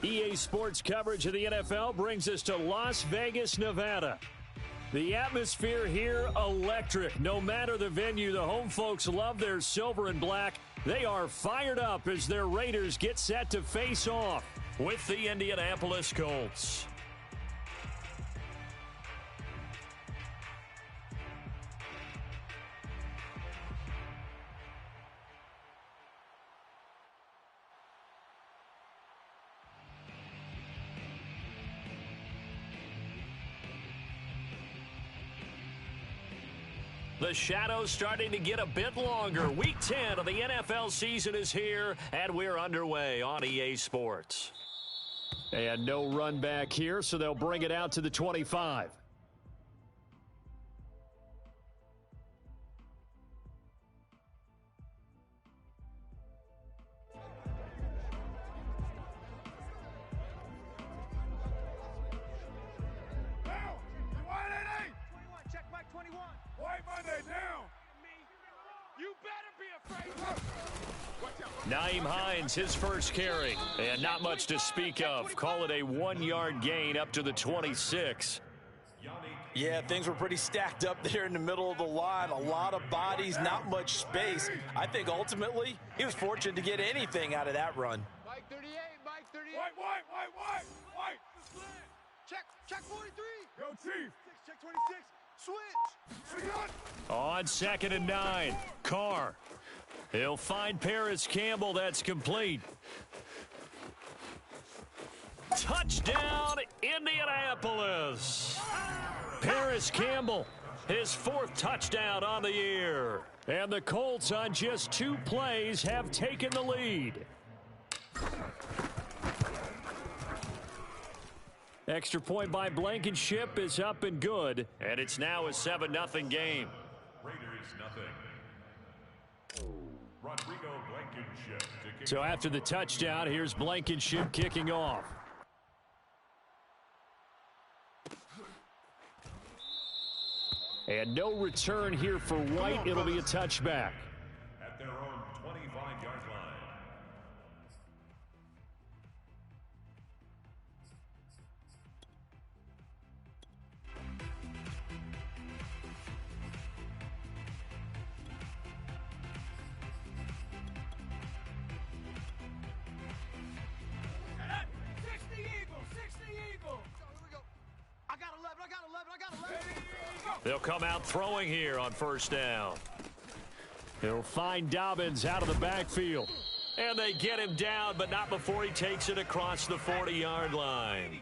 EA Sports coverage of the NFL brings us to Las Vegas, Nevada. The atmosphere here, electric. No matter the venue, the home folks love their silver and black. They are fired up as their Raiders get set to face off with the Indianapolis Colts. The shadows starting to get a bit longer. Week 10 of the NFL season is here, and we're underway on EA Sports. And no run back here, so they'll bring it out to the 25. Nyheim Hines, his first carry, and not much to speak of. Call it a 1-yard gain up to the 26. Yeah, things were pretty stacked up there in the middle of the line. A lot of bodies, not much space. I think ultimately he was fortunate to get anything out of that run. Mike 38, Mike 38. White. Check 43. Yo, Chief. Check 26. Switch. On 2nd and 9, Carr. He'll find Paris Campbell. That's complete. Touchdown, Indianapolis. Paris Campbell, his 4th touchdown on the year. And the Colts on just 2 plays have taken the lead. Extra point by Blankenship is up and good. And it's now a 7-0 game. Raiders nothing. Rodrigo Blankenship. So after the touchdown, here's Blankenship kicking off. And no return here for White. It'll be a touchback. At their own 25-yard line. They'll come out throwing here on 1st down. He'll find Dobbins out of the backfield. And they get him down, but not before he takes it across the 40-yard line.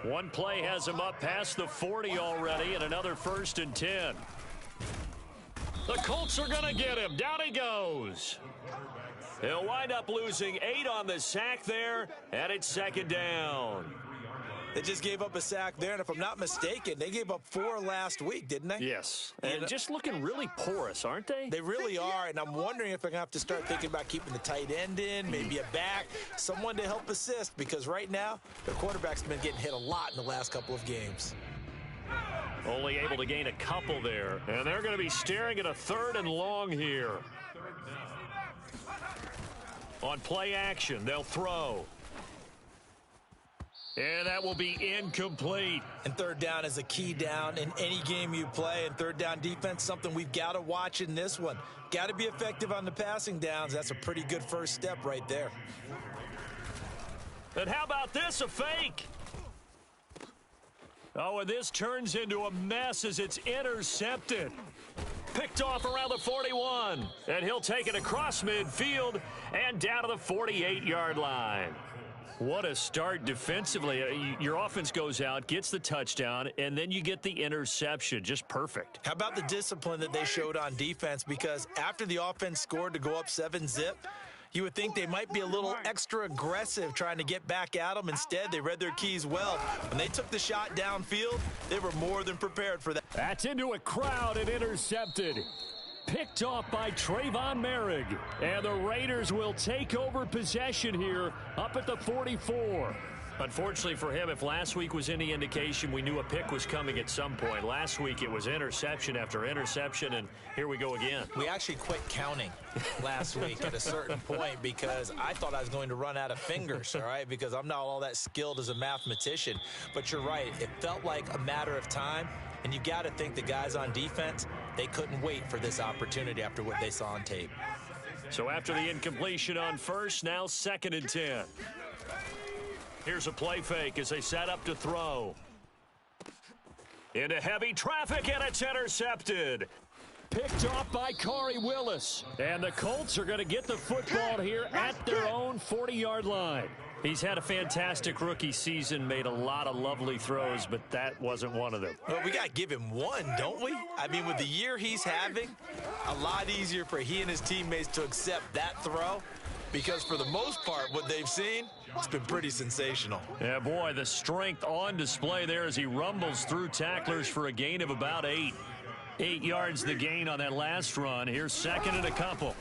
One play has him up past the 40 already, and another 1st and 10. The Colts are going to get him. Down he goes. He'll wind up losing 8 on the sack there, and it's 2nd down. They just gave up a sack there, and if I'm not mistaken, they gave up 4 last week, didn't they? Yes, and just looking really porous, aren't they? They really are, and I'm wondering if they're going to have to start thinking about keeping the tight end in, maybe a back, someone to help assist, because right now, their quarterback's been getting hit a lot in the last couple of games. Only able to gain a couple there, and they're going to be staring at a 3rd and long here. On play action, they'll throw. And that will be incomplete. And 3rd down is a key down in any game you play. And 3rd down defense, something we've got to watch in this one. Got to be effective on the passing downs. That's a pretty good first step right there. And how about this, a fake? Oh, and this turns into a mess as it's intercepted. Picked off around the 41. And he'll take it across midfield and down to the 48-yard line. What a start defensively. Your offense goes out, gets the touchdown, and then you get the interception. Just perfect. How about the discipline that they showed on defense? Because after the offense scored to go up 7-zip, you would think they might be a little extra aggressive trying to get back at them. Instead, they read their keys well. When they took the shot downfield, they were more than prepared for that. That's into a crowd and intercepted. Picked off by Trayvon Merrick. And the Raiders will take over possession here up at the 44. Unfortunately for him, if last week was any indication, we knew a pick was coming at some point. Last week it was interception after interception, and here we go again. We actually quit counting last week at a certain point because I thought I was going to run out of fingers, all right, because I'm not all that skilled as a mathematician. But you're right. It felt like a matter of time, and you got to think the guys on defense, they couldn't wait for this opportunity after what they saw on tape. So after the incompletion on first, now 2nd and 10. Here's a play fake as they set up to throw. Into heavy traffic, and it's intercepted. Picked off by Corey Willis. And the Colts are going to get the football here at their own 40-yard line. He's had a fantastic rookie season, made a lot of lovely throws, but that wasn't one of them. Well, we got to give him one, don't we? I mean, with the year he's having, a lot easier for he and his teammates to accept that throw because for the most part, what they've seen, it's been pretty sensational. Yeah, boy, the strength on display there as he rumbles through tacklers for a gain of about 8. 8 yards the gain on that last run. Here's 2nd and a couple.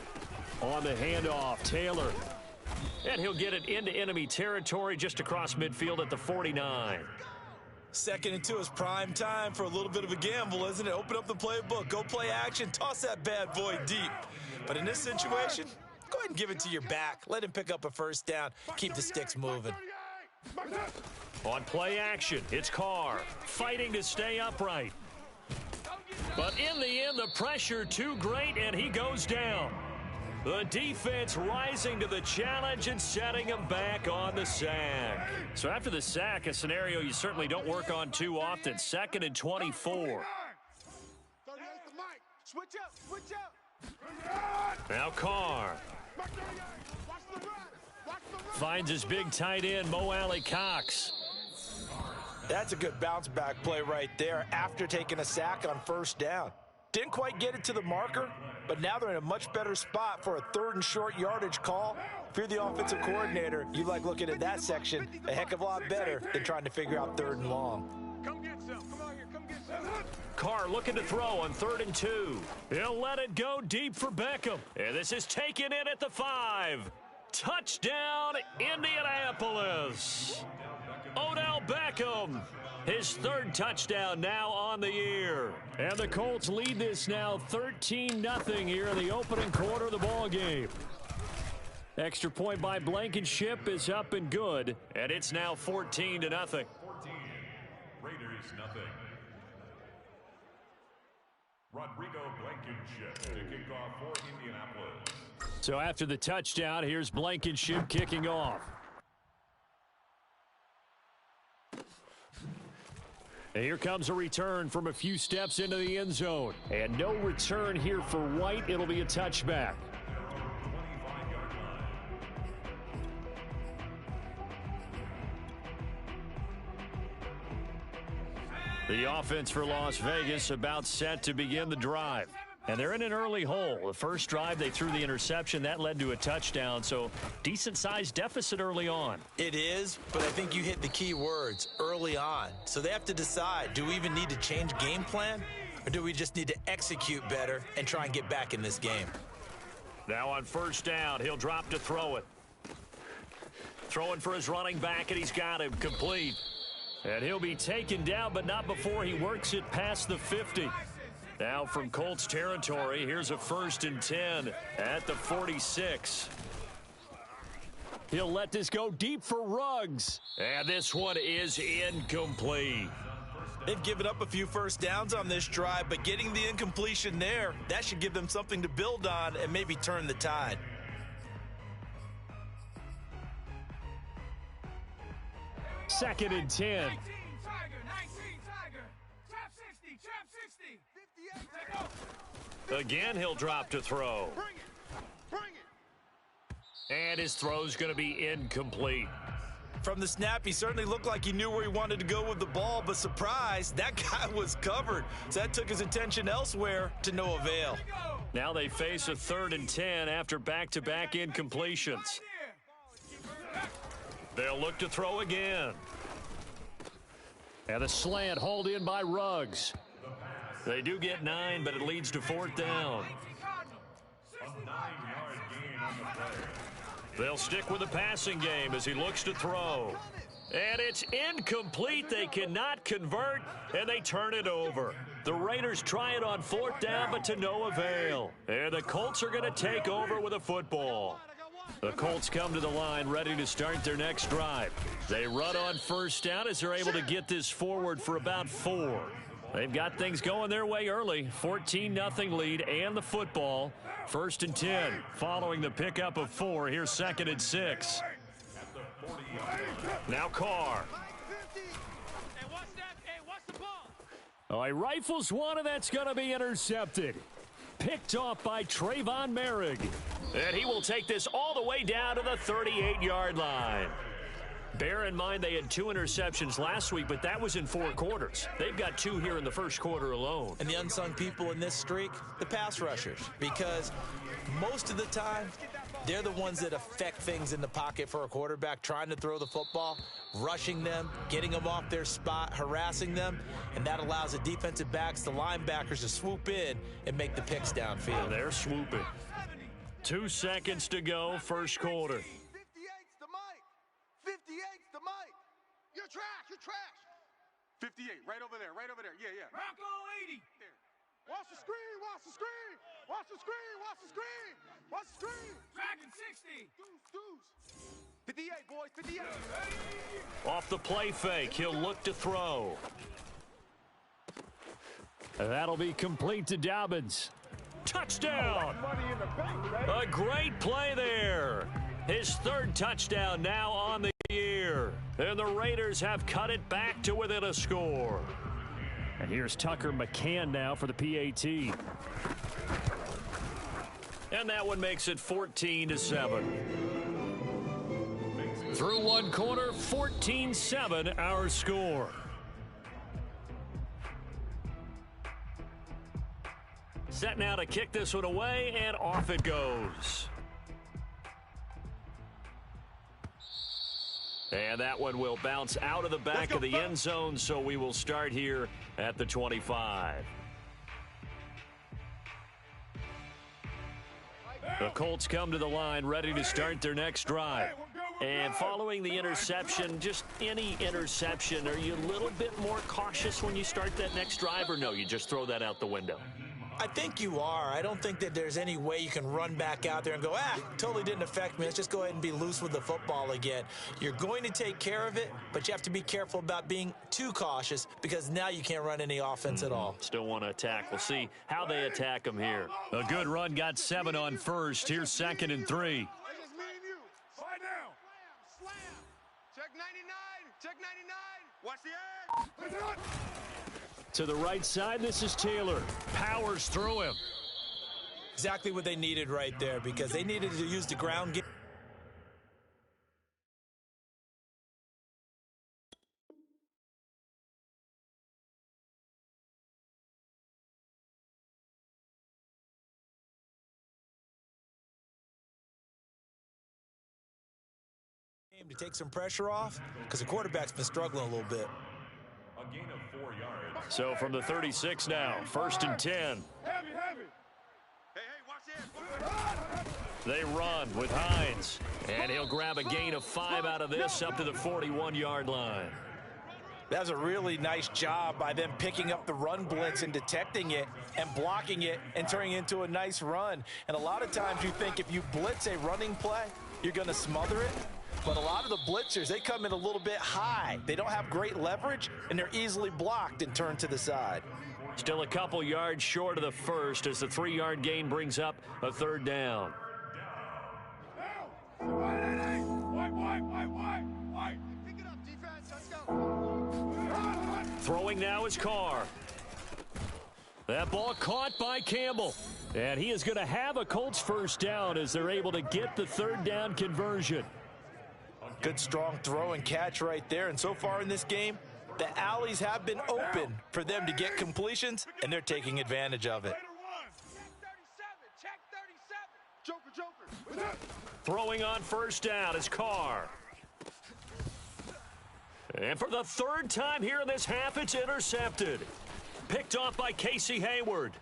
On the handoff, Taylor. And he'll get it into enemy territory just across midfield at the 49. 2nd and 2 is prime time for a little bit of a gamble, isn't it? Open up the playbook, go play action, toss that bad boy deep. But in this situation, go ahead and give it to your back. Let him pick up a first down. Keep the sticks moving. On play action, it's Carr fighting to stay upright. But in the end, the pressure too great, and he goes down. The defense rising to the challenge and setting him back on the sack. So after the sack, a scenario you certainly don't work on too often. 2nd and 24. Switch up. Now Carr. Finds his big tight end, Mo Alley Cox. That's a good bounce back play right there after taking a sack on first down. Didn't quite get it to the marker, but now they're in a much better spot for a 3rd and short yardage call. If you're the offensive coordinator, you like looking at that section a heck of a lot better than trying to figure out 3rd and long. Come get some. Come on here. Come get some. Carr looking to throw on 3rd and 2. He'll let it go deep for Beckham. And this is taken in at the 5. Touchdown, Indianapolis. Odell Beckham, his 3rd touchdown now on the year. And the Colts lead this now 13-0 here in the opening quarter of the ball game. Extra point by Blankenship is up and good, and it's now 14-0. 14. Raiders nothing. Rodrigo Blankenship to kick off for Indianapolis. So after the touchdown, here's Blankenship kicking off. And here comes a return from a few steps into the end zone. And no return here for White. It'll be a touchback. 25-yard line. The offense for Las Vegas about set to begin the drive. And they're in an early hole. The first drive, they threw the interception. That led to a touchdown, so decent-sized deficit early on. It is, but I think you hit the key words, early on. So they have to decide, do we even need to change game plan, or do we just need to execute better and try and get back in this game? Now on first down, he'll drop to throw it. Throwing for his running back, and he's got him complete. And he'll be taken down, but not before he works it past the 50. Now from Colts territory, here's a 1st and 10 at the 46. He'll let this go deep for Ruggs. And this one is incomplete. They've given up a few first downs on this drive, but getting the incompletion there, that should give them something to build on and maybe turn the tide. Second and 10. Again, he'll drop to throw. Bring it. And his throw's going to be incomplete. From the snap, he certainly looked like he knew where he wanted to go with the ball, but surprise, that guy was covered. So that took his attention elsewhere to no avail. Now they face a 3rd and 10 after back-to-back incompletions. They'll look to throw again. And a slant hauled in by Ruggs. They do get 9, but it leads to 4th down. A 9-yard gain on the play. They'll stick with the passing game as he looks to throw. And it's incomplete. They cannot convert, and they turn it over. The Raiders try it on 4th down, but to no avail. And the Colts are going to take over with a football. The Colts come to the line ready to start their next drive. They run on 1st down as they're able to get this forward for about 4. They've got things going their way early. 14-0 lead and the football. 1st and 10 following the pickup of 4. Here's 2nd and 6. Now Carr. Oh, he rifles one, and that's going to be intercepted. Picked off by Trayvon Merrick. And he will take this all the way down to the 38-yard line. Bear in mind they had 2 interceptions last week, but that was in 4 quarters. They've got 2 here in the 1st quarter alone. And the unsung people in this streak, the pass rushers, because most of the time, they're the ones that affect things in the pocket for a quarterback, trying to throw the football, rushing them, getting them off their spot, harassing them, and that allows the defensive backs, the linebackers, to swoop in and make the picks downfield. And they're swooping. 2 seconds to go, 1st quarter. 58's the mic. 58's the mic. You're trash. You're trash. 58, right over there. Right over there. Yeah, yeah. Bronco 80. There. Watch the screen. Watch the screen. Watch the screen. Watch the screen. Watch the screen. Dragon 60. Deuce. 58, boys. 58. Off the play fake, he'll look to throw. That'll be complete to Dobbins. Touchdown! A great play there. His 3rd touchdown now on the year. And the Raiders have cut it back to within a score. And here's Tucker McCann now for the PAT. And that one makes it 14-7. Through 1 quarter, 14-7 our score. Set now to kick this one away, and off it goes. And that one will bounce out of the back of the end zone, so we will start here at the 25. The Colts come to the line ready to start their next drive. And following the interception, just any interception, are you a little bit more cautious when you start that next drive, or no, you just throw that out the window? I think you are. I don't think that there's any way you can run back out there and go, totally didn't affect me. Let's just go ahead and be loose with the football again. You're going to take care of it, but you have to be careful about being too cautious because now you can't run any offense at all. Still want to attack. We'll see how they attack them here. A good run got 7 on 1st. Here's 2nd and 3. Check 99. Check 99. Watch the edge. To the right side, this is Taylor. Powers through him. Exactly what they needed right there because they needed to use the ground game. To take some pressure off because the quarterback's been struggling a little bit. A gain of 4 yards. So from the 36 now, 1st and 10. Heavy. Hey, watch this. They run with Hines, and he'll grab a gain of 5 out of this up to the 41-yard line. That's a really nice job by them picking up the run blitz and detecting it and blocking it and turning it into a nice run. And a lot of times you think if you blitz a running play, you're going to smother it. But a lot of the blitzers, they come in a little bit high. They don't have great leverage, and they're easily blocked and turned to the side. Still a couple yards short of the first as the 3-yard gain brings up a 3rd down. Pick it up, defense. Let's go. Throwing now is Carr. That ball caught by Campbell. And he is going to have a Colts 1st down as they're able to get the 3rd down conversion. Good, strong throw and catch right there. And so far in this game, the alleys have been open for them to get completions, and they're taking advantage of it. Check 37. Joker. Throwing on 1st down is Carr. And for the 3rd time here in this half, it's intercepted. Picked off by Casey Hayward.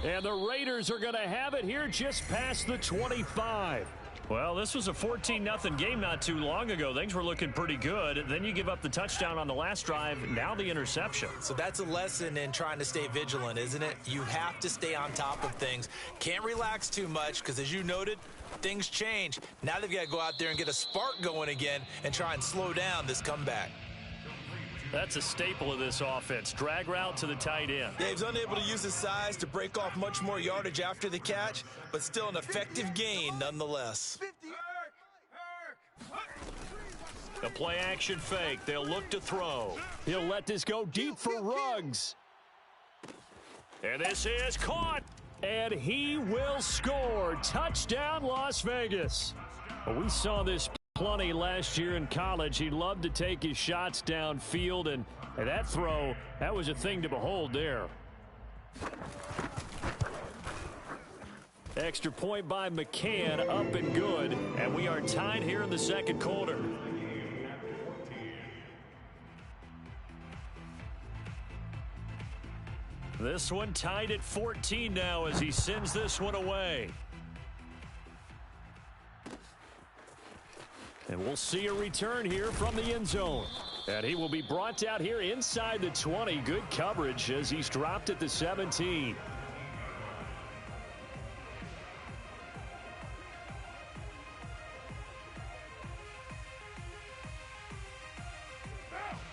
And the Raiders are going to have it here just past the 25. Well, this was a 14-0 game not too long ago. Things were looking pretty good. Then you give up the touchdown on the last drive. Now the interception. So that's a lesson in trying to stay vigilant, isn't it? You have to stay on top of things. Can't relax too much because, as you noted, things change. Now they've got to go out there and get a spark going again and try and slow down this comeback. That's a staple of this offense. Drag route to the tight end. Yeah, he's unable to use his size to break off much more yardage after the catch, but still an effective gain nonetheless. The play action fake. They'll look to throw. He'll let this go deep for Ruggs. And this is caught. And he will score. Touchdown, Las Vegas. Well, we saw this plenty last year in college. He loved to take his shots downfield, and that throw, that was a thing to behold there. Extra point by McCann, up and good, and we are tied here in the second quarter. This one tied at 14 now as he sends this one away. And we'll see a return here from the end zone. And he will be brought out here inside the 20. Good coverage as he's dropped at the 17.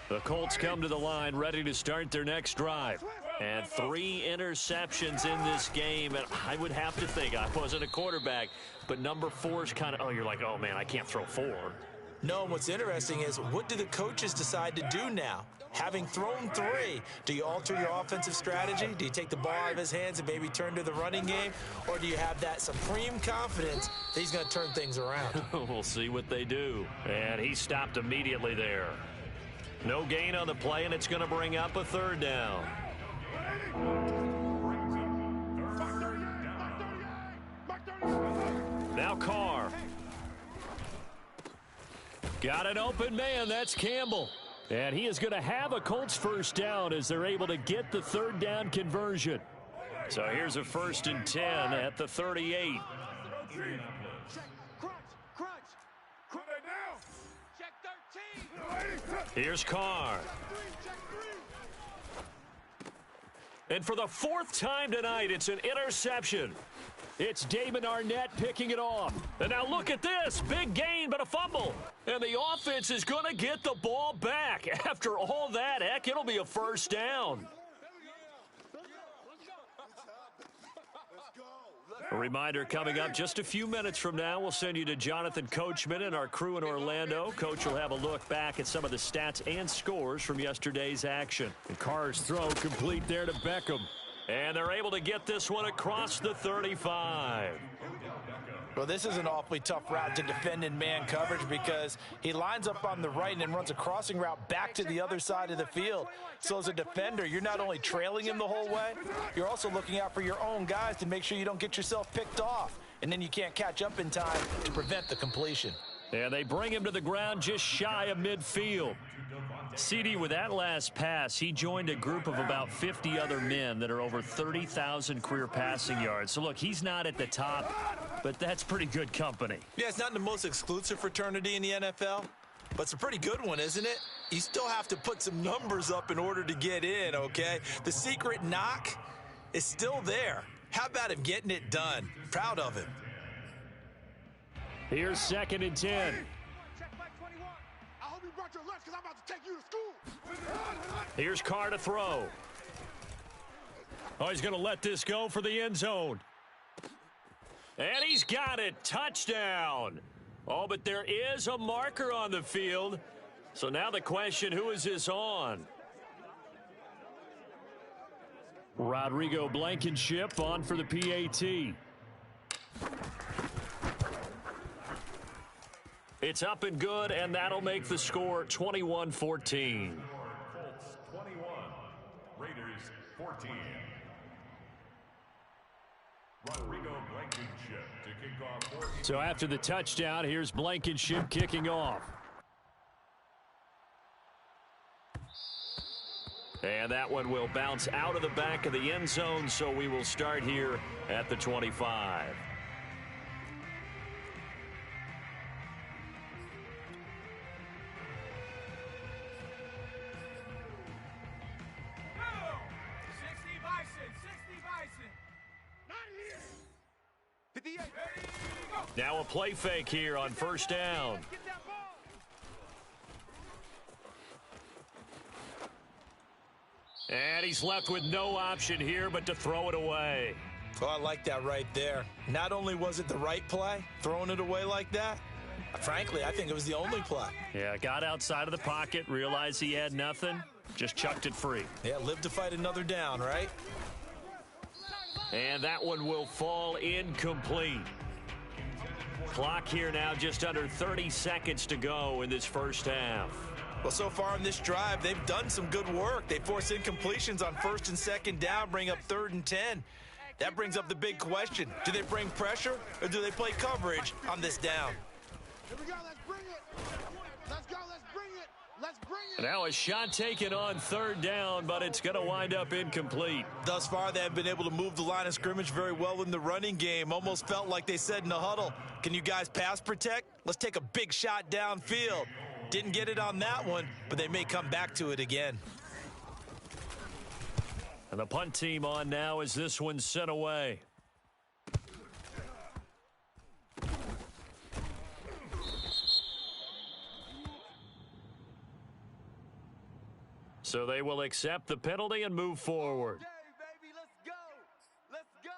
The Colts come to the line ready to start their next drive. And 3 interceptions in this game. And I would have to think, I wasn't a quarterback, but number 4 is kind of, oh, you're like, oh, man, I can't throw 4. No, and what's interesting is, what do the coaches decide to do now? Having thrown 3, do you alter your offensive strategy? Do you take the ball out of his hands and maybe turn to the running game? Or do you have that supreme confidence that he's going to turn things around? We'll see what they do. And he stopped immediately there. No gain on the play, and it's going to bring up a 3rd down. Now Carr. Got an open man. That's Campbell. And he is going to have a Colts first down as they're able to get the 3rd down conversion. So here's a 1st and 10 at the 38. Here's Carr. And for the 4th time tonight, it's an interception. It's Damon Arnett picking it off. And now look at this. Big gain, but a fumble. And the offense is going to get the ball back. After all that, heck, it'll be a 1st down. A reminder coming up just a few minutes from now, we'll send you to Jonathan Coachman and our crew in Orlando. Coach will have a look back at some of the stats and scores from yesterday's action. And Carr's throw complete there to Beckham. And they're able to get this one across the 35. Well, this is an awfully tough route to defend in man coverage because he lines up on the right and then runs a crossing route back to the other side of the field. So as a defender, you're not only trailing him the whole way, you're also looking out for your own guys to make sure you don't get yourself picked off. And then you can't catch up in time to prevent the completion. And they bring him to the ground just shy of midfield. CD, with that last pass, he joined a group of about 50 other men that are over 30,000 career passing yards. So, look, he's not at the top, but that's pretty good company. Yeah, it's not the most exclusive fraternity in the NFL, but it's a pretty good one, isn't it? You still have to put some numbers up in order to get in, okay? The secret knock is still there. How about him getting it done? Proud of him. Here's 2nd and 10. Here's Carr to throw. Oh, he's going to let this go for the end zone. And he's got it. Touchdown. Oh, but there is a marker on the field. So now the question, who is this on? Rodrigo Blankenship on for the PAT. It's up and good, and that'll make the score 21-14. Colts 21, Raiders 14. Rodrigo Blankenship to kick off for. So after the touchdown, here's Blankenship kicking off. And that one will bounce out of the back of the end zone, so we will start here at the 25. Now a play fake here on first down. And he's left with no option here but to throw it away. Oh, I like that right there. Not only was it the right play, throwing it away like that, frankly, I think it was the only play. Yeah, got outside of the pocket, realized he had nothing, just chucked it free. Yeah, live to fight another down, right? And that one will fall incomplete. Clock here now just under 30 seconds to go in this first half. Well, so far on this drive, they've done some good work. They force incompletions on first and second down, bring up 3rd and 10. That brings up the big question. Do they bring pressure or do they play coverage on this down? Here we go, let's bring it. Let's go, let's bring it. Let's bring it. Now a shot taken on 3rd down, but it's going to wind up incomplete. Thus far, they have been able to move the line of scrimmage very well in the running game. Almost felt like they said in the huddle, can you guys pass protect? Let's take a big shot downfield. Didn't get it on that one, but they may come back to it again. And the punt team on now as this one's sent away. So they will accept the penalty and move forward. Okay, baby, let's go. Let's go.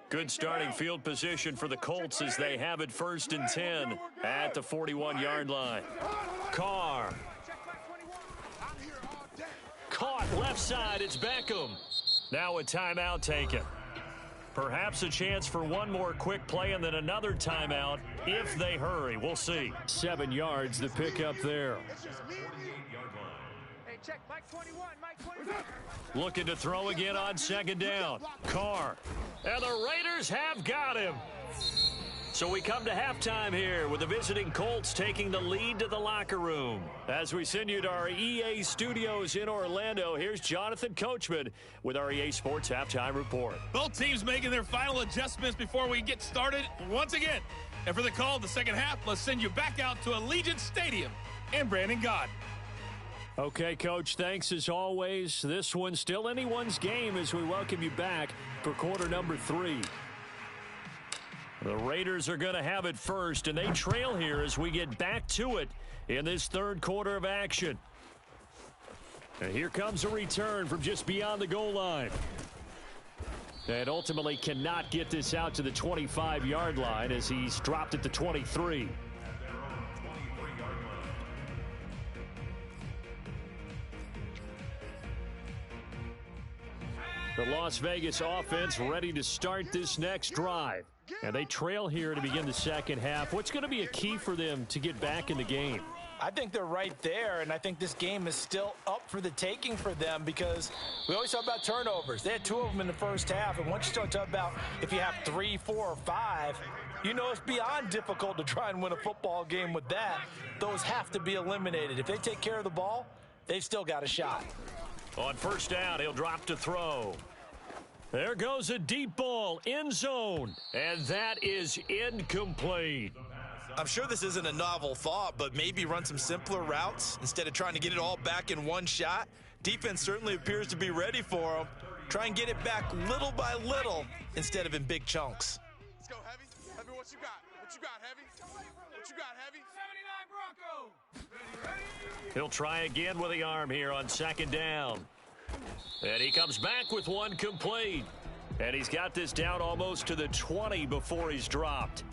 Good starting field position for the Colts as they have it 1st and 10 at the 41-yard line. Carr. Caught left side. It's Beckham. Now a timeout taken. Perhaps a chance for one more quick play and then another timeout if they hurry. We'll see. 7 yards to pick up there. Hey, check. Mike 21. Mike 21. Looking to throw again on 2nd down. Carr. And the Raiders have got him. So we come to halftime here with the visiting Colts taking the lead to the locker room. As we send you to our EA studios in Orlando, here's Jonathan Coachman with our EA Sports Halftime Report. Both teams making their final adjustments before we get started once again. And for the call of the second half, let's send you back out to Allegiant Stadium and Brandon God. Okay, Coach, thanks as always. This one's still anyone's game as we welcome you back for quarter number 3. The Raiders are going to have it first, and they trail here as we get back to it in this 3rd quarter of action. And here comes a return from just beyond the goal line. And ultimately cannot get this out to the 25-yard line as he's dropped at the 23. The Las Vegas offense ready to start this next drive. And they trail here to begin the second half. What's going to be a key for them to get back in the game? I think they're right there, and I think this game is still up for the taking for them because we always talk about turnovers. They had 2 of them in the first half, and once you start talking about if you have 3, 4, or 5, you know it's beyond difficult to try and win a football game with that. Those have to be eliminated. If they take care of the ball, they've still got a shot. On first down, he'll drop to throw. There goes a deep ball, end zone, and that is incomplete. I'm sure this isn't a novel thought, but maybe run some simpler routes instead of trying to get it all back in one shot. Defense certainly appears to be ready for them. Try and get it back little by little instead of in big chunks. Let's go, Heavy. Heavy, what you got? What you got, Heavy? What you got, Heavy? 79 Bronco. He'll try again with the arm here on 2nd down. And he comes back with one complete. And he's got this down almost to the 20 before he's dropped.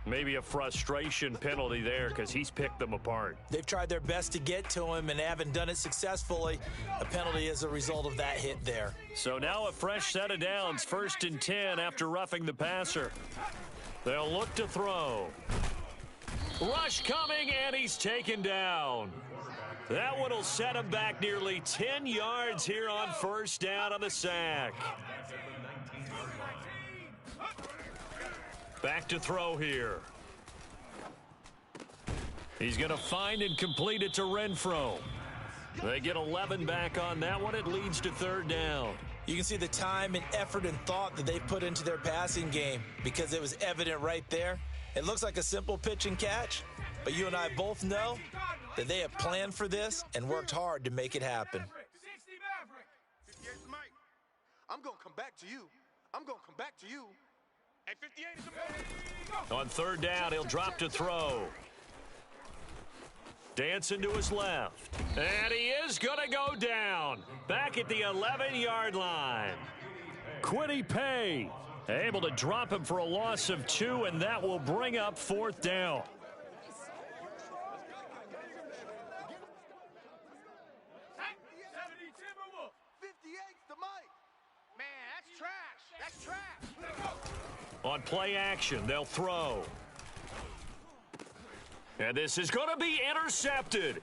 Maybe a frustration penalty there because he's picked them apart. They've tried their best to get to him and haven't done it successfully. A penalty is a result of that hit there. So now a fresh set of downs, 1st and 10 after roughing the passer. They'll look to throw. Rush coming, and he's taken down. That one will set him back nearly 10 yards here on first down on the sack. Back to throw here. He's going to find and complete it to Renfro. They get 11 back on that one. It leads to 3rd down. You can see the time and effort and thought that they've put into their passing game because it was evident right there. It looks like a simple pitch and catch, but you and I both know that they have planned for this and worked hard to make it happen. 58 is the mic. I'm going to come back to you. I'm going to come back to you. Hey, 58 is the mic. On third down, he'll drop to throw. Dancing to his left. And he is going to go down. Back at the 11-yard line. Quiddy Pay able to drop him for a loss of 2, and that will bring up fourth down. 58's the mic. Man, that's trash. That's trash. On play action, they'll throw. And this is going to be intercepted.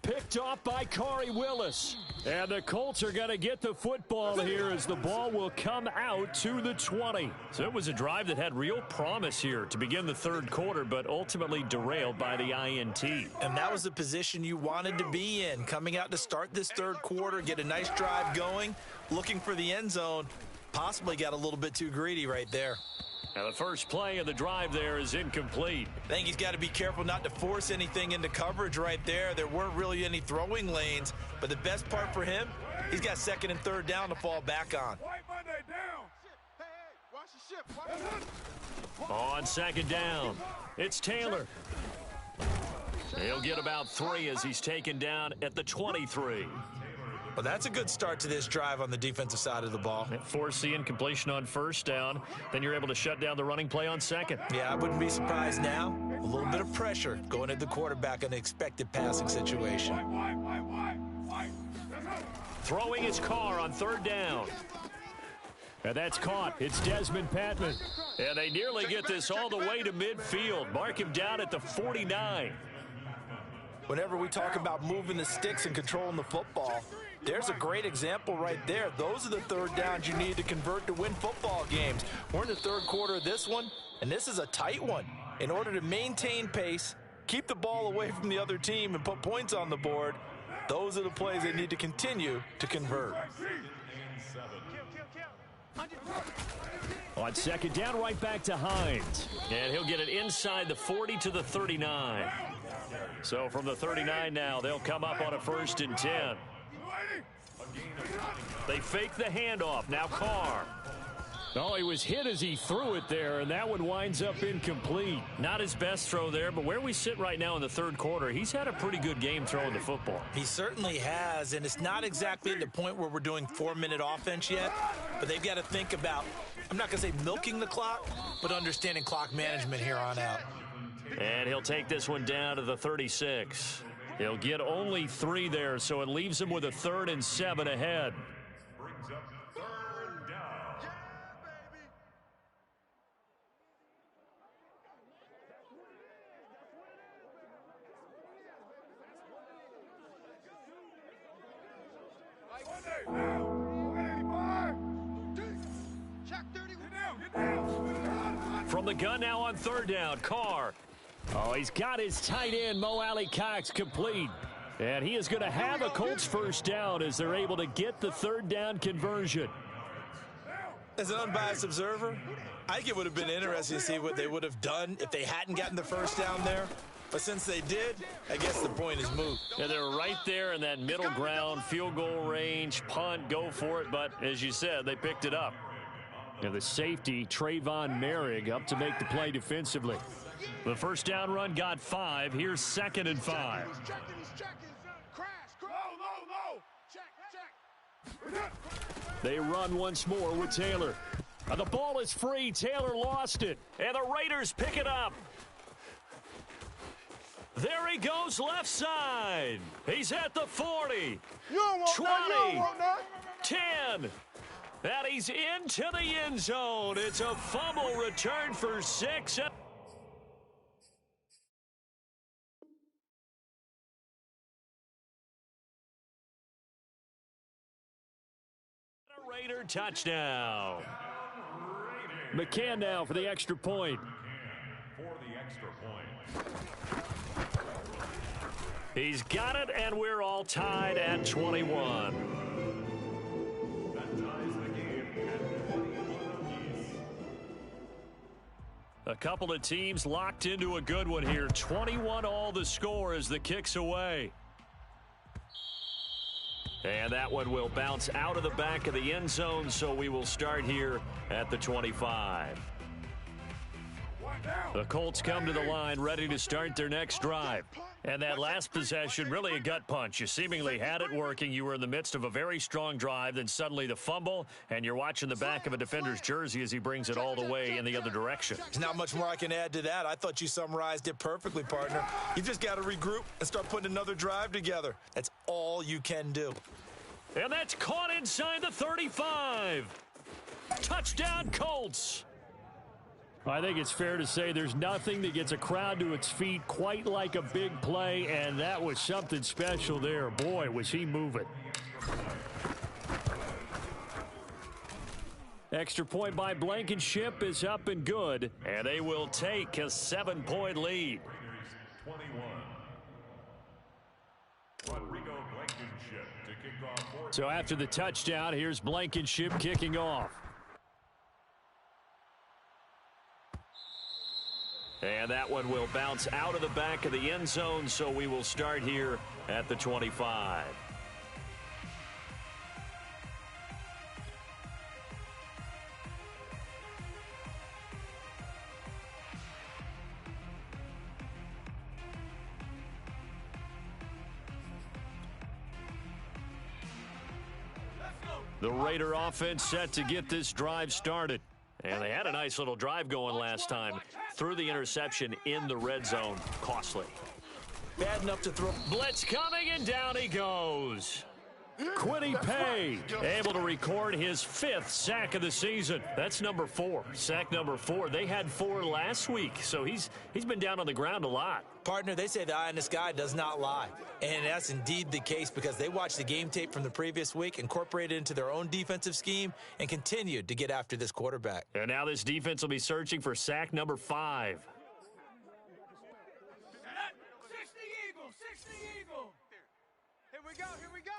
Picked off by Corey Willis. And the Colts are going to get the football here as the ball will come out to the 20. So it was a drive that had real promise here to begin the third quarter, but ultimately derailed by the INT. And that was the position you wanted to be in, coming out to start this third quarter, get a nice drive going, looking for the end zone. Possibly got a little bit too greedy right there. Now the first play of the drive there is incomplete. I think he's got to be careful not to force anything into coverage right there. There weren't really any throwing lanes, but the best part for him, he's got second and third down to fall back on. On second down, it's Taylor. He'll get about 3 as he's taken down at the 23. Well, that's a good start to this drive on the defensive side of the ball. Force the incompletion on first down. Then you're able to shut down the running play on second. Yeah, I wouldn't be surprised now. A little bit of pressure going at the quarterback in an expected passing situation. Throwing his car on third down. And that's caught. It's Desmond Patman. And they nearly get this all the way to midfield. Mark him down at the 49. Whenever we talk about moving the sticks and controlling the football, there's a great example right there. Those are the third downs you need to convert to win football games. We're in the third quarter of this one, and this is a tight one. In order to maintain pace, keep the ball away from the other team, and put points on the board, those are the plays they need to continue to convert. On second down, right back to Hines. And he'll get it inside the 40 to the 39. So from the 39 now, they'll come up on a 1st and 10. They fake the handoff. Now Carr. Oh, he was hit as he threw it there, and that one winds up incomplete. Not his best throw there, but where we sit right now in the third quarter, he's had a pretty good game throwing the football. He certainly has, and it's not exactly at the point where we're doing 4-minute offense yet, but they've got to think about, I'm not going to say milking the clock, but understanding clock management here on out. And he'll take this one down to the 36. He'll get only 3 there, so it leaves him with a 3rd and 7 ahead. Brings up third down. From the gun now on third down, Carr. Oh, he's got his tight end, Mo Alley Cox, complete. And he is going to have a Colts first down as they're able to get the third down conversion. As an unbiased observer, I think it would have been interesting to see what they would have done if they hadn't gotten the first down there. But since they did, I guess the point is moot. Yeah, they're right there in that middle ground, field goal range, punt, go for it. But as you said, they picked it up. And the safety, Trayvon Merrick, up to make the play defensively. The first down run got 5. Here's 2nd and 5. They run once more with Taylor. And the ball is free. Taylor lost it. And the Raiders pick it up. There he goes left side. He's at the 40. 20. 10. And he's into the end zone. It's a fumble return for 6. Raider touchdown. McCann now for the extra point. For the extra point. He's got it, and we're all tied at 21. That ties the game at 21 apiece. A A couple of teams locked into a good one here. 21-all the score as the kick's away. And that one will bounce out of the back of the end zone, so we will start here at the 25. The Colts come to the line ready to start their next drive. And that last possession, really a gut punch. You seemingly had it working. You were in the midst of a very strong drive. Then suddenly the fumble, and you're watching the back of a defender's jersey as he brings it all the way in the other direction. There's not much more I can add to that. I thought you summarized it perfectly, partner. You've just got to regroup and start putting another drive together. That's all you can do. And that's caught inside the 35. Touchdown, Colts. I think it's fair to say there's nothing that gets a crowd to its feet quite like a big play, and that was something special there. Boy, was he moving. Extra point by Blankenship is up and good, and they will take a 7-point lead. 21. Rodrigo Blankenship to kick off. So after the touchdown, here's Blankenship kicking off. And that one will bounce out of the back of the end zone, so we will start here at the 25. The Raider offense set to get this drive started. And they had a nice little drive going last time. Threw the interception in the red zone. Costly. Bad enough to throw. Blitz coming, and down he goes. Quiddy Pay able to record his 5th sack of the season. That's number 4. Sack number 4. They had 4 last week, so he's been down on the ground a lot. Partner, they say the eye in the sky does not lie. And that's indeed the case because they watched the game tape from the previous week, incorporated it into their own defensive scheme, and continued to get after this quarterback. And now this defense will be searching for sack number 5. 60 Eagle, 60 Eagle. Here we go, here we go.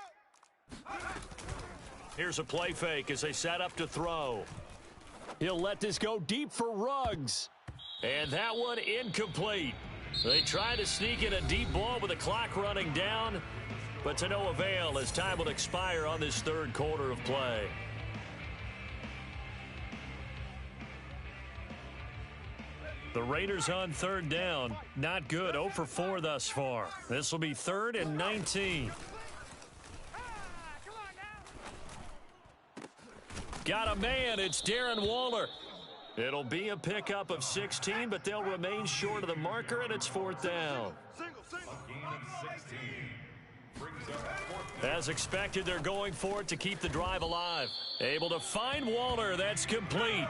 Here's a play fake as they set up to throw. He'll let this go deep for Ruggs. And that one incomplete. They try to sneak in a deep ball with the clock running down, but to no avail as time will expire on this third quarter of play. The Raiders on third down. Not good. 0 for 4 thus far. This will be 3rd and 19. Got a man. It's Darren Waller. It'll be a pickup of 16, but they'll remain short of the marker, and it's 4th down. As expected, they're going for it to keep the drive alive. Able to find Waller. That's complete. And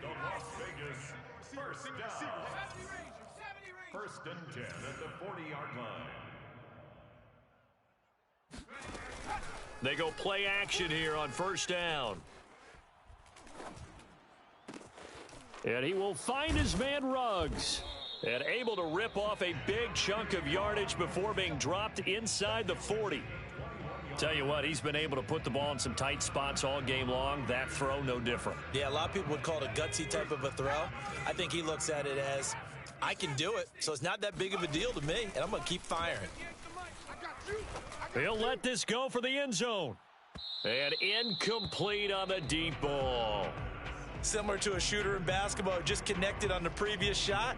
Las Vegas, first down. 1st and 10 at the 40-yard line. They go play action here on 1st down. And he will find his man Ruggs. And able to rip off a big chunk of yardage before being dropped inside the 40. Tell you what, he's been able to put the ball in some tight spots all game long. That throw, no different. Yeah, a lot of people would call it a gutsy type of a throw. I think he looks at it as, I can do it, so it's not that big of a deal to me, and I'm going to keep firing. He'll let this go for the end zone. And incomplete on the deep ball. Similar to a shooter in basketball who just connected on the previous shot.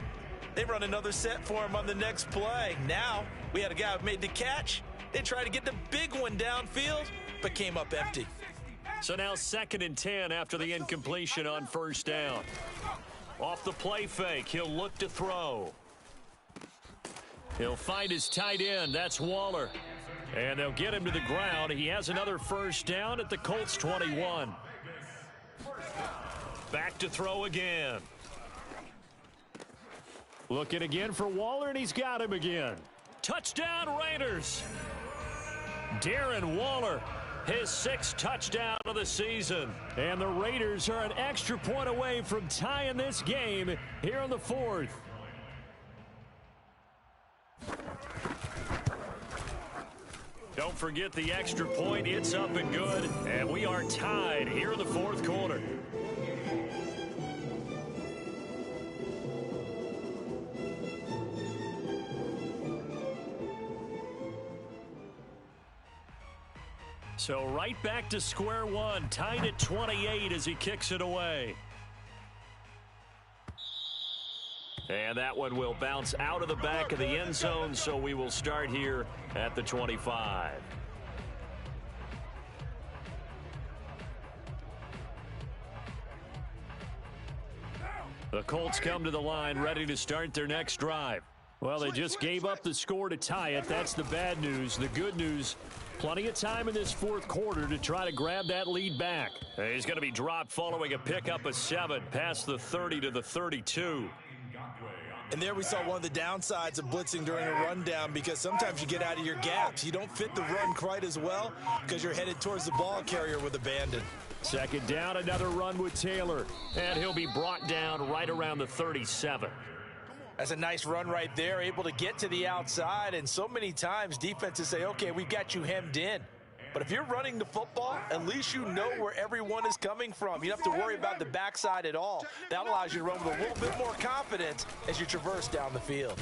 They run another set for him on the next play. Now, we had a guy who made the catch. They tried to get the big one downfield, but came up empty. So now 2nd and 10 after the incompletion on 1st down. Off the play fake, he'll look to throw. He'll find his tight end. That's Waller. And they'll get him to the ground. He has another 1st down at the Colts 21. Back to throw again. Looking again for Waller, and he's got him again. Touchdown, Raiders. Darren Waller, his 6th touchdown of the season. And the Raiders are an extra point away from tying this game here in the 4th. Don't forget the extra point. It's up and good. And we are tied here in the 4th quarter. So right back to square one, tied at 28 as he kicks it away. And that one will bounce out of the back of the end zone, so we will start here at the 25. The Colts come to the line ready to start their next drive. Well, they just gave up the score to tie it. That's the bad news. The good news, plenty of time in this fourth quarter to try to grab that lead back. He's going to be dropped following a pickup of 7 past the 30 to the 32. And there we saw one of the downsides of blitzing during a rundown, because sometimes you get out of your gaps. You don't fit the run quite as well because you're headed towards the ball carrier with abandon. Second down, another run with Taylor. And he'll be brought down right around the 37. That's a nice run right there, able to get to the outside. And so many times defenses say, okay, we've got you hemmed in. But if you're running the football, at least you know where everyone is coming from. You don't have to worry about the backside at all. That allows you to run with a little bit more confidence as you traverse down the field.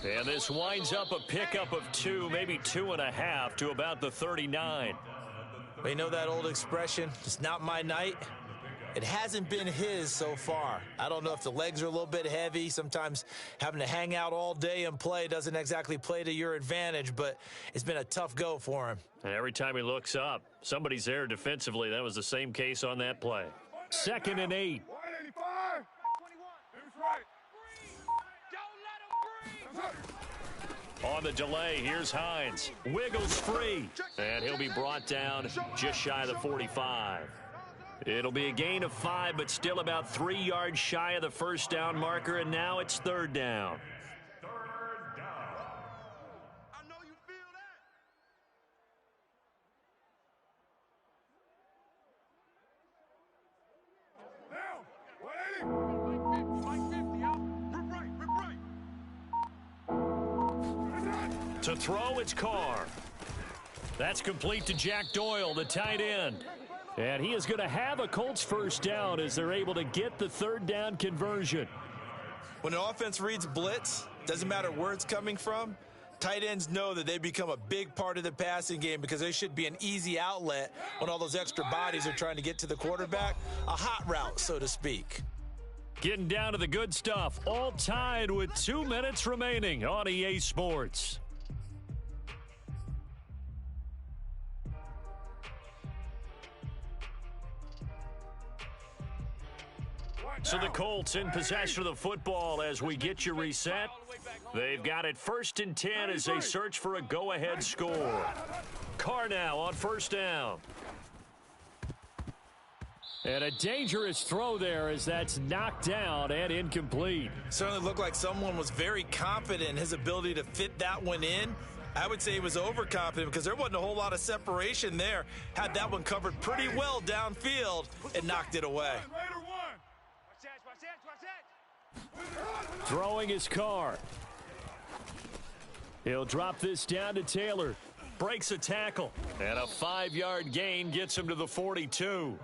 And this winds up a pickup of 2, maybe 2.5 to about the 39. You know that old expression, it's not my night? It hasn't been his so far. I don't know if the legs are a little bit heavy. Sometimes having to hang out all day and play doesn't exactly play to your advantage, but it's been a tough go for him. And every time he looks up, somebody's there defensively. That was the same case on that play. 2nd and 8. 185. 21. Don't let him breathe. On the delay, here's Hines. Wiggles free. And he'll be brought down just shy of the 45. It'll be a gain of 5, but still about 3 yards shy of the first down marker, and now it's 3rd down. I know you feel that. Now, 180. Rip right. To throw, it's Carr. That's complete to Jack Doyle, the tight end. And he is going to have a Colts first down as they're able to get the 3rd down conversion. When an offense reads blitz, doesn't matter where it's coming from, tight ends know that they become a big part of the passing game because they should be an easy outlet when all those extra bodies are trying to get to the quarterback. A hot route, so to speak. Getting down to the good stuff, all tied with 2 minutes remaining on EA Sports. So the Colts in possession of the football as we get you reset. They've got it 1st and 10 as they search for a go-ahead score. Carr now on 1st down. And a dangerous throw there as that's knocked down and incomplete. Certainly looked like someone was very confident in his ability to fit that one in. I would say he was overconfident because there wasn't a whole lot of separation there. Had that one covered pretty well downfield and knocked it away. Throwing his Carr. He'll drop this down to Taylor. Breaks a tackle. And a 5-yard gain gets him to the 42.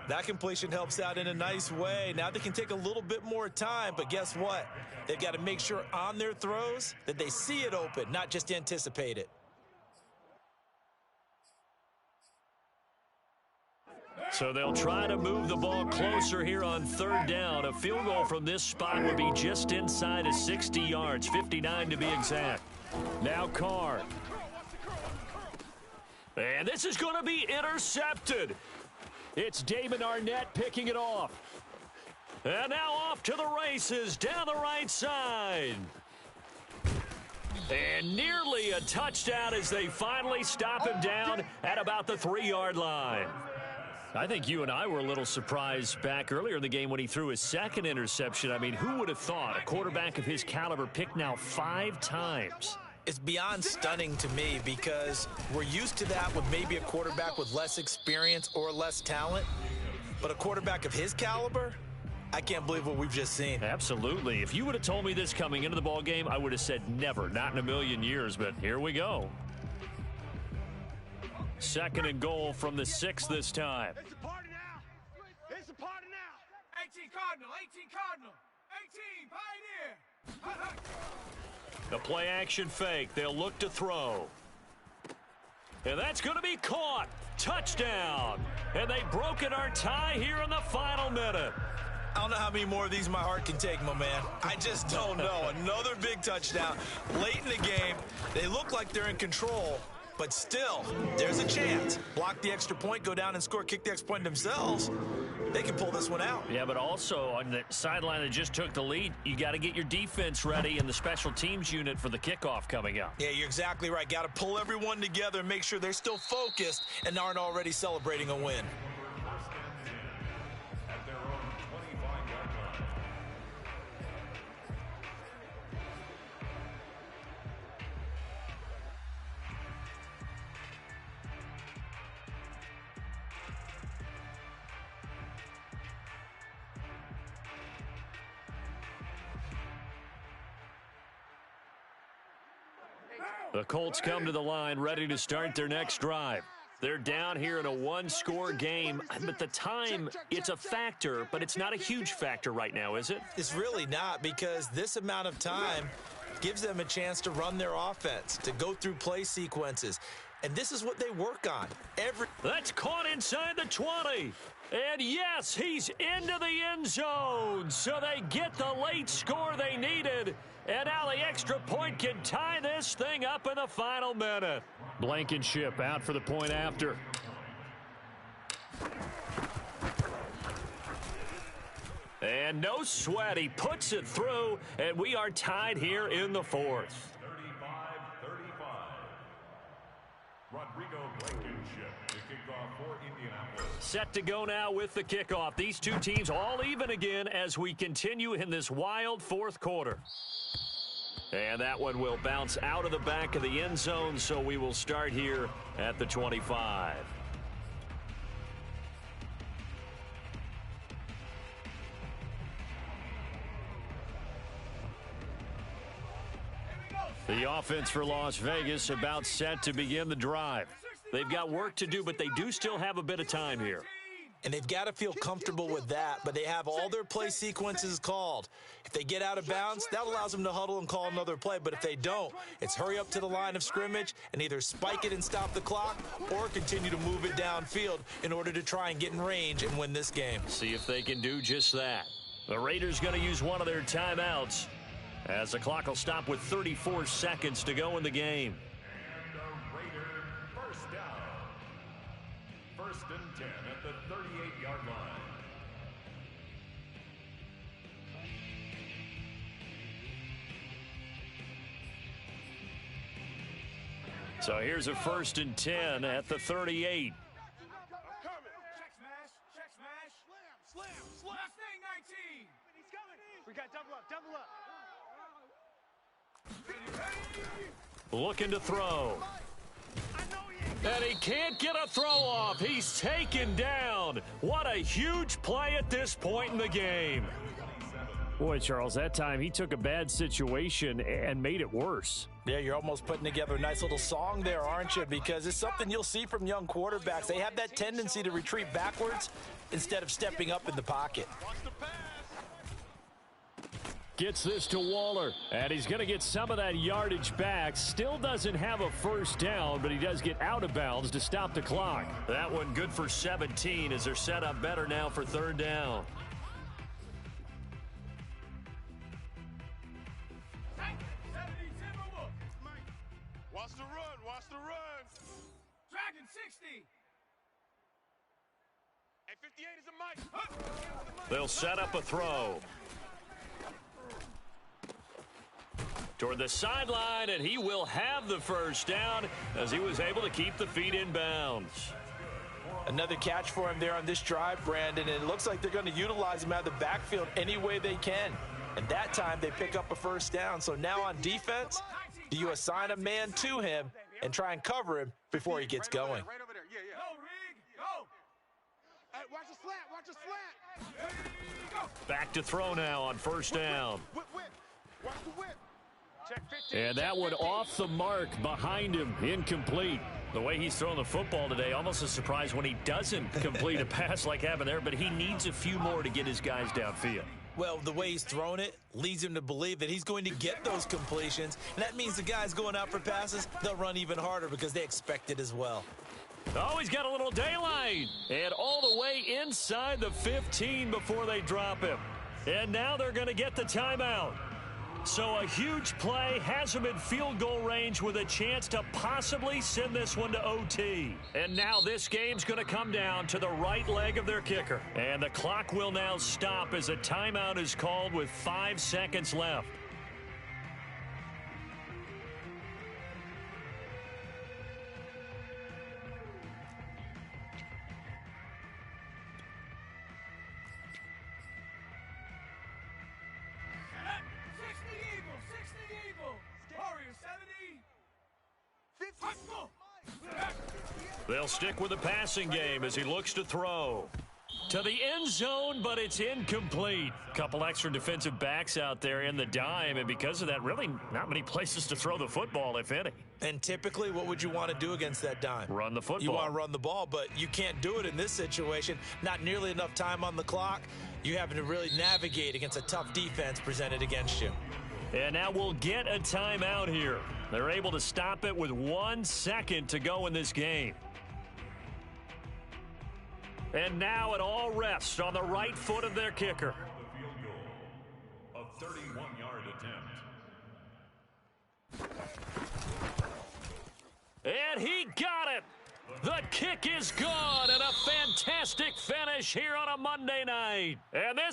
That completion helps out in a nice way. Now they can take a little bit more time, but guess what? They've got to make sure on their throws that they see it open, not just anticipate it. So they'll try to move the ball closer here on 3rd down. A field goal from this spot would be just inside of 60 yards, 59 to be exact. Now Carr. And this is going to be intercepted. It's Damon Arnett picking it off. And now off to the races down the right side. And nearly a touchdown as they finally stop him down at about the 3-yard line. I think you and I were a little surprised back earlier in the game when he threw his 2nd interception. I mean, who would have thought a quarterback of his caliber picked now 5 times? It's beyond stunning to me because we're used to that with maybe a quarterback with less experience or less talent. But a quarterback of his caliber, I can't believe what we've just seen. Absolutely. If you would have told me this coming into the ball game, I would have said never, not in a million years, but here we go. 2nd and goal from the 6 this time. It's a party now. It's a party now. 18 Cardinal. 18 Cardinal. 18 Pioneer. The play action fake. They'll look to throw. And that's going to be caught. Touchdown. And they've broken our tie here in the final minute. I don't know how many more of these my heart can take, my man. I just don't know. Another big touchdown late in the game. They look like they're in control, but still, there's a chance. Block the extra point, go down and score, kick the extra point themselves. They can pull this one out. Yeah, but also on the sideline that just took the lead, you got to get your defense ready and the special teams unit for the kickoff coming up. Yeah, you're exactly right. Got to pull everyone together and make sure they're still focused and aren't already celebrating a win. The Colts come to the line ready to start their next drive. They're down here in a one-score game, but the time, it's a factor, but it's not a huge factor right now, is it? It's really not, because this amount of time gives them a chance to run their offense, to go through play sequences. And this is what they work on. That's caught inside the 20. And yes, he's into the end zone. So they get the late score they needed. And now the extra point can tie this thing up in the final minute. Blankenship out for the point after. And no sweat. He puts it through, and we are tied here in the fourth. 35-35. Rodrigo Blankenship to kick off for Indianapolis. Set to go now with the kickoff. These two teams all even again as we continue in this wild fourth quarter. And that one will bounce out of the back of the end zone, so we will start here at the 25. The offense for Las Vegas about set to begin the drive. They've got work to do, but they do still have a bit of time here. And they've got to feel comfortable with that, but they have all their play sequences called. If they get out of bounds, that allows them to huddle and call another play. But if they don't, it's hurry up to the line of scrimmage and either spike it and stop the clock or continue to move it downfield in order to try and get in range and win this game. See if they can do just that. The Raiders going to use one of their timeouts as the clock will stop with 34 seconds to go in the game. And a Raider first down. First and 10 at the 38-yard line. So here's a first and 10 at the 38. Check smash, check smash. Slam. Mustang 19. He's coming. We got double up, double up. Looking to throw. And he can't get a throw off. He's taken down. What a huge play at this point in the game. Boy, Charles, that time he took a bad situation and made it worse. Yeah, you're almost putting together a nice little song there, aren't you? Because it's something you'll see from young quarterbacks. They have that tendency to retreat backwards instead of stepping up in the pocket. Gets this to Waller, and he's going to get some of that yardage back. Still doesn't have a first down, but he does get out of bounds to stop the clock. That one good for 17 as they're set up better now for third down. Watch the run, watch the run. Dragon 60. Hey, 58 is a mic. They'll set up a throw. Toward the sideline, and he will have the first down as he was able to keep the feet in bounds. Another catch for him there on this drive, Brandon, and it looks like they're going to utilize him out of the backfield any way they can. And that time they pick up a first down. So now on defense, do you assign a man to him and try and cover him before he gets going? Right over there, yeah. Go, Rig, go. Hey, watch the slant, watch the slant. Back to throw now on first down. Whip. Watch the whip. Check 50. And that one off the mark behind him, incomplete. The way he's throwing the football today, almost a surprise when he doesn't complete a pass like happened there, but he needs a few more to get his guys downfield. Well, the way he's thrown it leads him to believe that he's going to get those completions. And that means the guys going out for passes, they'll run even harder because they expect it as well. Oh, he's got a little daylight. And all the way inside the 15 before they drop him. And now they're going to get the timeout. So a huge play has him in field goal range with a chance to possibly send this one to OT. And now this game's going to come down to the right leg of their kicker. And the clock will now stop as a timeout is called with 5 seconds left. They'll stick with the passing game as he looks to throw. To the end zone, but it's incomplete. Couple extra defensive backs out there in the dime, and because of that, really not many places to throw the football, if any. And typically, what would you want to do against that dime? Run the football. You want to run the ball, but you can't do it in this situation. Not nearly enough time on the clock. You having to really navigate against a tough defense presented against you. And now we'll get a timeout here. They're able to stop it with 1 second to go in this game. And now it all rests on the right foot of their kicker. The field goal, a 31-yard attempt. And he got it. The kick is gone, and a fantastic finish here on a Monday night. And this